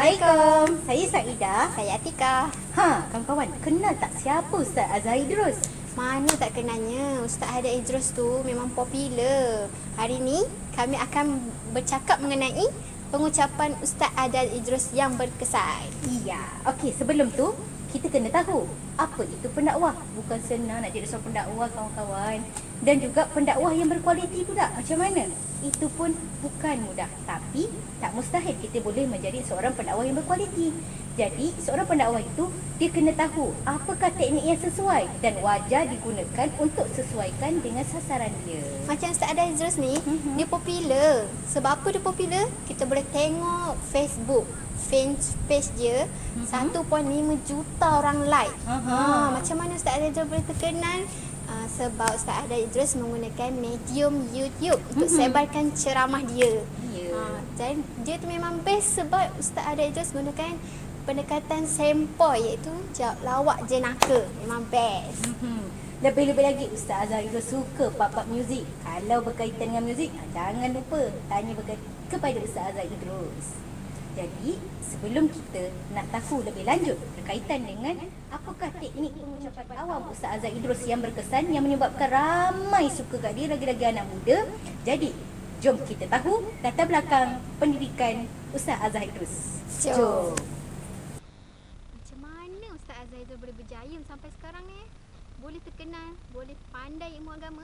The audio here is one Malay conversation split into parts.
Assalamualaikum. Saya Saidah. Saya Atika. Kawan-kawan, kenal tak siapa Ustaz Azhar Idrus? Mana tak kenalnya, Ustaz Azhar Idrus tu memang popular. Hari ni kami akan bercakap mengenai pengucapan Ustaz Azhar Idrus yang berkesan. Iya. Okey, sebelum tu kita kena tahu apa itu pendakwah. Bukan senang nak jadi seorang pendakwah, kawan-kawan. Dan juga pendakwah yang berkualiti pula. Macam mana? Itu pun bukan mudah. Tapi tak mustahil kita boleh menjadi seorang pendakwah yang berkualiti. Jadi seorang pendakwah itu dia kena tahu apakah teknik yang sesuai dan wajar digunakan untuk sesuaikan dengan sasaran dia. Macam Ustaz Azhar Idrus ni, dia popular. Sebab apa dia popular? Kita boleh tengok Facebook fanpage dia 1.5 juta orang like. Macam mana Ustaz Azhar Idrus boleh terkenal? Sebab Ustaz Azhar Idrus menggunakan medium YouTube untuk sebarkan ceramah dia. Dan dia tu memang best sebab Ustaz Azhar Idrus menggunakan pendekatan sempoi iaitu lawak jenaka. Memang best. Lebih-lebih lagi Ustaz Azhar Idrus suka bab-bab muzik. Kalau berkaitan dengan muzik, jangan lupa tanya kepada Ustaz Azhar Idrus. Jadi, sebelum kita nak tahu lebih lanjut berkaitan dengan apakah teknik pengucapan awam Ustaz Azhar Idrus yang berkesan yang menyebabkan ramai suka kat dia, lagi-lagi anak muda. Jadi, jom kita tahu latar belakang pendidikan Ustaz Azhar Idrus. Jom. Macam mana Ustaz Azhar Idrus boleh berjaya sampai sekarang ni? Boleh terkenal, boleh pandai ilmu agama.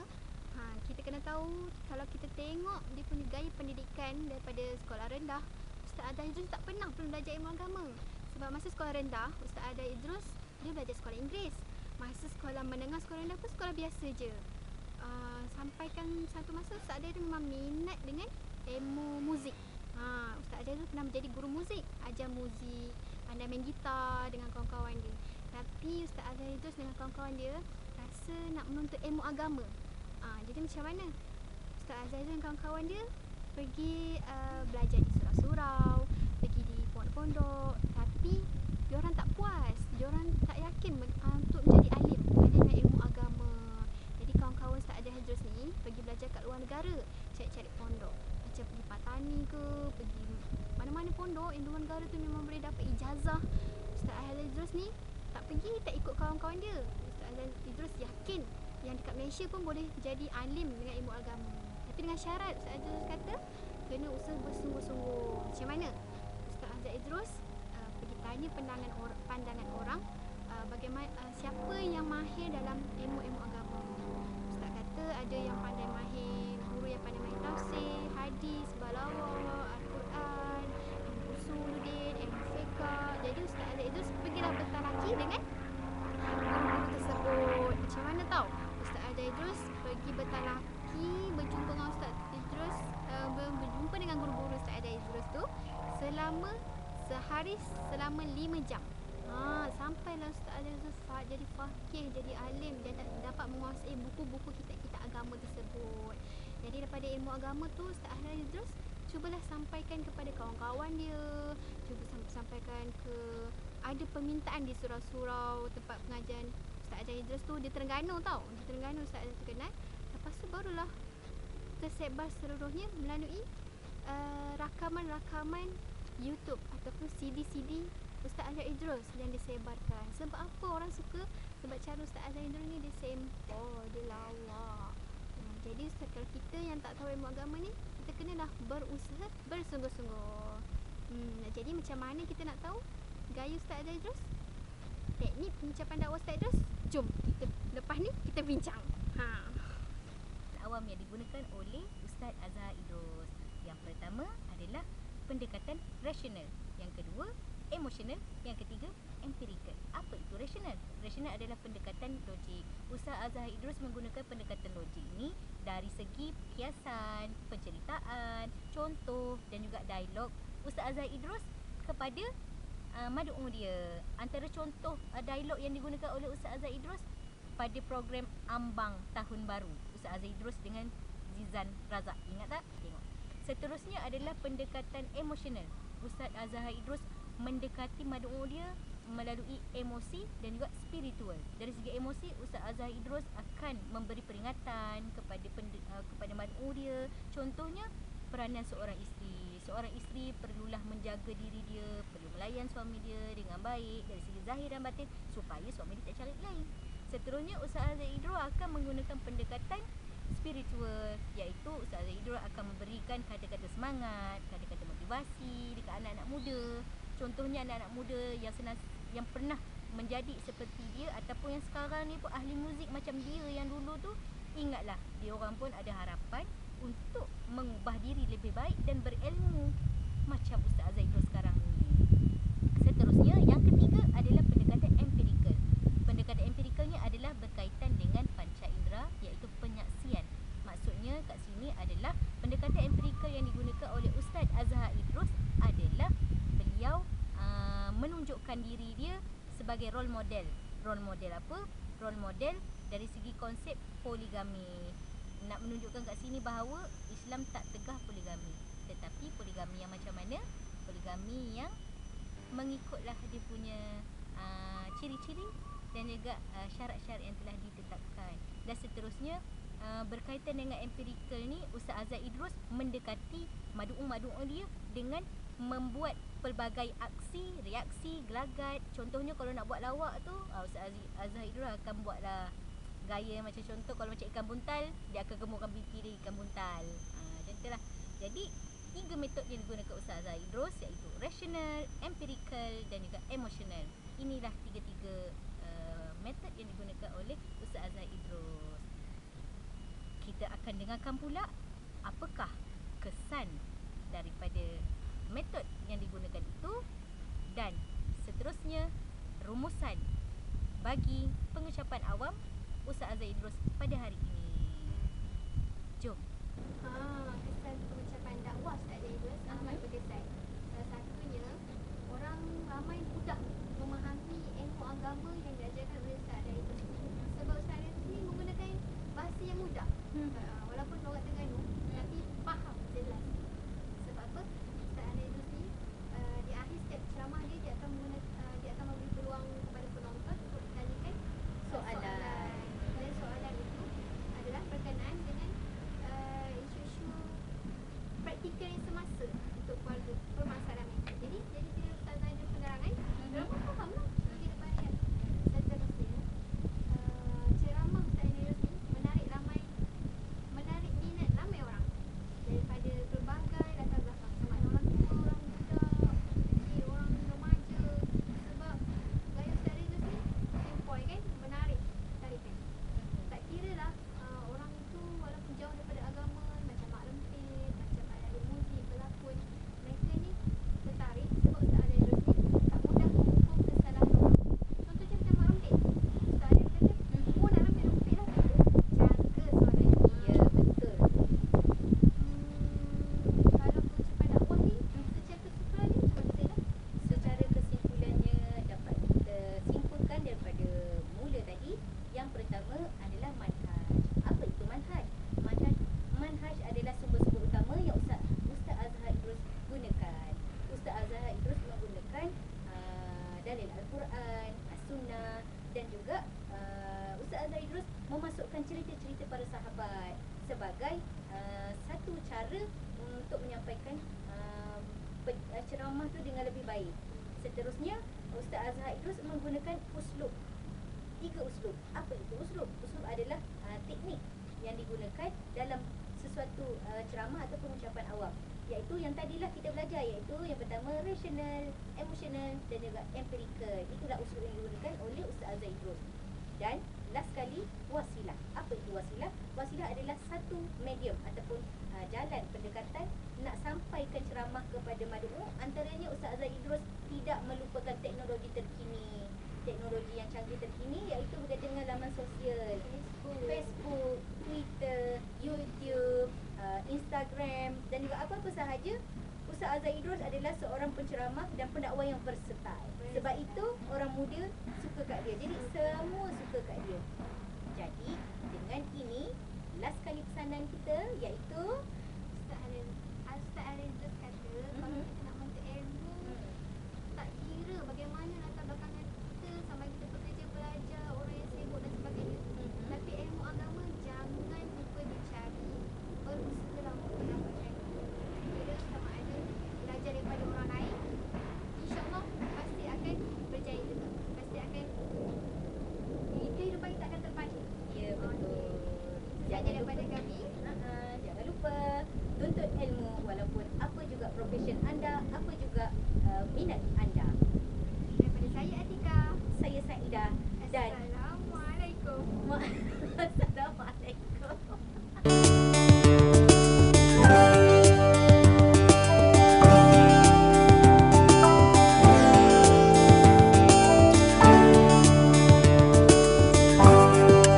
Kita kena tahu kalau kita tengok dia punya gaya pendidikan daripada sekolah rendah, Ustaz Azhar Idrus tak pernah pun belajar ilmu agama. Sebab masa sekolah rendah, Ustaz Azhar Idrus dia belajar sekolah Inggeris. Masa sekolah menengah, sekolah rendah pun sekolah biasa je. Sampaikan satu masa Ustaz Azhar Idrus memang minat dengan ilmu muzik. Ustaz Azhar Idrus pernah menjadi guru muzik, ajar muzik, pandai main gitar dengan kawan-kawan dia. Tapi Ustaz Azhar Idrus dengan kawan-kawan dia rasa nak menuntut ilmu agama. Jadi macam mana? Ustaz Azhar Idrus dan kawan-kawan dia pergi belajar di surau-surau, pergi di pondok-pondok, tapi diorang tak puas, diorang tak yakin untuk menjadi alim dengan ilmu agama. Jadi kawan-kawan Ustaz Azhar Idrus ni pergi belajar kat luar negara, cari-cari pondok, macam pergi Patani ke, pergi mana-mana pondok yang luar negara tu memang boleh dapat ijazah. Ustaz Azhar Idrus ni tak pergi, tak ikut kawan-kawan dia. Ustaz Azhar Idrus yakin yang dekat Malaysia pun boleh jadi alim dengan ilmu agama. Tapi dengan syarat Ustaz Azhar Idrus kata kena usaha bersungguh-sungguh. Macam mana? Ustaz Azhar Idrus pergi tanya pandangan orang bagaimana siapa yang mahir dalam ilmu-ilmu agama. Ustaz kata ada yang pandai mahir, guru yang pandai mahir tafsir, hadis, balawah, Al-Quran, ilmu usuluddin, ilmu fiqh. Jadi Ustaz Azhar Idrus pergilah bertalaki dengan guru-guru tersebut. Macam mana tahu? Ustaz Azhar Idrus pergi bertalaki, berjumpa dengan Ustaz Idrus, berjumpa dengan guru-guru Ustaz Azhar Idrus tu selama sehari selama 5 jam. Sampailah Ustaz Azhar Idrus jadi faqih, jadi alim, dia dapat menguasai buku-buku kitab-kitab agama tersebut. Jadi daripada ilmu agama tu Ustaz Azhar Idrus cubalah sampaikan kepada kawan-kawan dia, cuba sampaikan ke ada permintaan di surau-surau tempat pengajian Ustaz Azhar Idrus tu di Terengganu tau. Di Terengganu Ustaz Azhar terkenal. Lepas tu barulah tersebar seluruhnya melalui rakaman-rakaman YouTube ataupun CD-CD Ustaz Azhar Idrus yang disebarkan. Sebab apa orang suka? Sebab cara Ustaz Azhar Idrus ni dia sempoi, dia lawak. Jadi kalau kita yang tak tahu ilmu agama ni, kita kenalah berusaha bersungguh-sungguh. Jadi macam mana kita nak tahu gaya Ustaz Azhar Idrus? Teknik pengucapan dakwah Ustaz Idrus? Jom kita lepas ni kita bincang. Awam yang digunakan oleh Ustaz Azhar Idrus. Yang pertama adalah pendekatan rasional. Yang kedua, emosional. Yang ketiga, empirikal. Apa itu rasional? Rasional adalah pendekatan logik. Ustaz Azhar Idrus menggunakan pendekatan logik ini dari segi kiasan, penceritaan, contoh dan juga dialog Ustaz Azhar Idrus kepada mad'u dia. Antara contoh dialog yang digunakan oleh Ustaz Azhar Idrus pada program Ambang Tahun Baru Ustaz Azhar Idrus dengan Zizan Razak. Ingat tak? Tengok. Seterusnya adalah pendekatan emosional. Ustaz Azhar Idrus mendekati mad'u dia melalui emosi dan juga spiritual. Dari segi emosi, Ustaz Azhar Idrus akan memberi peringatan kepada mad'u dia. Contohnya peranan seorang isteri. Seorang isteri perlulah menjaga diri dia, perlu layan suami dia dengan baik dari segi zahir dan batin supaya suami dia tak cari lain. Seterusnya Ustaz Azhar Idrus akan menggunakan pendekatan spiritual, iaitu Ustaz Azhar Idrus akan memberikan kata-kata semangat, kata-kata motivasi dekat anak-anak muda. Contohnya anak-anak muda yang pernah menjadi seperti dia ataupun yang sekarang ni pun ahli muzik macam dia yang dulu tu, ingatlah dia orang pun ada harapan untuk mengubah diri lebih baik dan berilmu macam Ustaz Azhar Idrus sekarang ni. Seterusnya yang ketiga adalah pendekatan empirikal. Pendekatan empirikalnya adalah berkaitan dengan panca indera, iaitu penyaksian. Maksudnya kat sini adalah pendekatan empirikal yang digunakan oleh Ustaz Azhar Idrus adalah beliau menunjukkan diri dia sebagai role model. Role model apa? Role model dari segi konsep poligami. Nak menunjukkan kat sini bahawa Islam tak tegah poligami. Tetapi poligami yang macam mana? Poligami yang mengikutlah dia punya ciri-ciri dan juga syarat-syarat yang telah ditetapkan. Dan seterusnya berkaitan dengan empirikal ni, Ustaz Azhar Idrus mendekati madu'un dia dengan membuat pelbagai aksi, reaksi, gelagat. Contohnya kalau nak buat lawak tu, Ustaz Azhar Idrus akan buatlah gaya macam contoh kalau macam ikan buntal, dia akan gemukkan pipi dia ikan buntal. Macam itulah. Jadi 3 metod yang digunakan Ustaz Azhar Idrus, iaitu rational, empirical dan juga emotional. Inilah 3 metod yang digunakan oleh Ustaz Azhar Idrus. Kita akan dengarkan pula apakah kesan daripada metod yang digunakan itu dan seterusnya rumusan bagi pengucapan awam Ustaz Azhar Idrus pada hari ini. Jom. Kesan pengucapan dakwah Ustaz Azhar Idrus amat berkesan. Salah satunya, orang ramai mudah memahami ilmu agama yang diajarkan oleh Ustaz Azhar Idrus. Sebab Ustaz Azhar Idrus ni menggunakan bahasa yang mudah. Walaupun logat Terengganu, tapi faham jelas. Sebab apa? Ustaz Azhar Idrus ni di akhir setiap ceramah dia akan memberi peluang kepada penonton untuk bertanyakan soalan. Dan soalan itu adalah berkenaan dengan isu-isu praktikal yang semasa untuk keluarga, permasalahan mereka. Jadi bila Ustaz Azhar ada penerangan, mereka pun faham lah kehidupan dia. Seterusnya, ceramah Ustaz Azhar Idrus ni menarik minat ramai orang daripada pelbagai latar belakang, sama ada orang tua, orang muda, orang remaja. Sebab gaya Ustaz Azhar Idrus ni simple kan, menarik tarikan. Tak kira lah orang itu walaupun jauh daripada agama, macam Mak Lempit, macam ahli muzik, pelakon, mereka ni tertarik sebab Ustaz Azhar Idrus ni tak mudah menghukum kesalahan orang. Contohnya macam Mak Lempit, Ustaz Azhar kata, nak lempit lah, jangka soalan ni. Ya, betul. Kalau pengucapan dakwah ni secara kesimpulan ni macam mana Zailah? Secara kesimpulannya dapat kita simpulkan daripada mula tadi. Yang pertama adalah manhaj. Apa itu manhaj? Manhaj adalah sumber-sumber utama yang Ustaz Azhar Idrus gunakan. Ustaz Azhar Idrus menggunakan dalil Al-Quran, As-Sunnah dan juga Ustaz Azhar Idrus memasukkan cerita-cerita para sahabat sebagai satu cara untuk menyampaikan ceramah tu dengan lebih baik. Seterusnya Ustaz Azhar Idrus menggunakan uslub. 3 uslub. Apa itu uslub? Uslub adalah teknik yang digunakan dalam sesuatu ceramah atau pengucapan awam, iaitu yang tadilah kita belajar, iaitu yang pertama rational, emotional dan juga empirical. Itulah uslub yang digunakan oleh Ustaz Azhar Idrus. Dan last sekali, wasilah. Apa itu wasilah? Wasilah adalah satu medium ataupun jalan pendekatan nak sampaikan ceramah kepada madu'u. Antaranya Ustaz Azhar Idrus tidak melupakan teknologi terkini, teknologi yang canggih terkini, iaitu berkaitan dengan laman sosial, Facebook, Twitter, YouTube, Instagram dan juga apa-apa sahaja. Ustaz Azhar Idrus adalah seorang penceramah dan pendakwah yang versatile. Sebab itu orang muda suka kat dia. Jadi semua suka kat dia. Jadi dengan ini last kali pesanan kita, iaitu Ustaz Azhar Idrus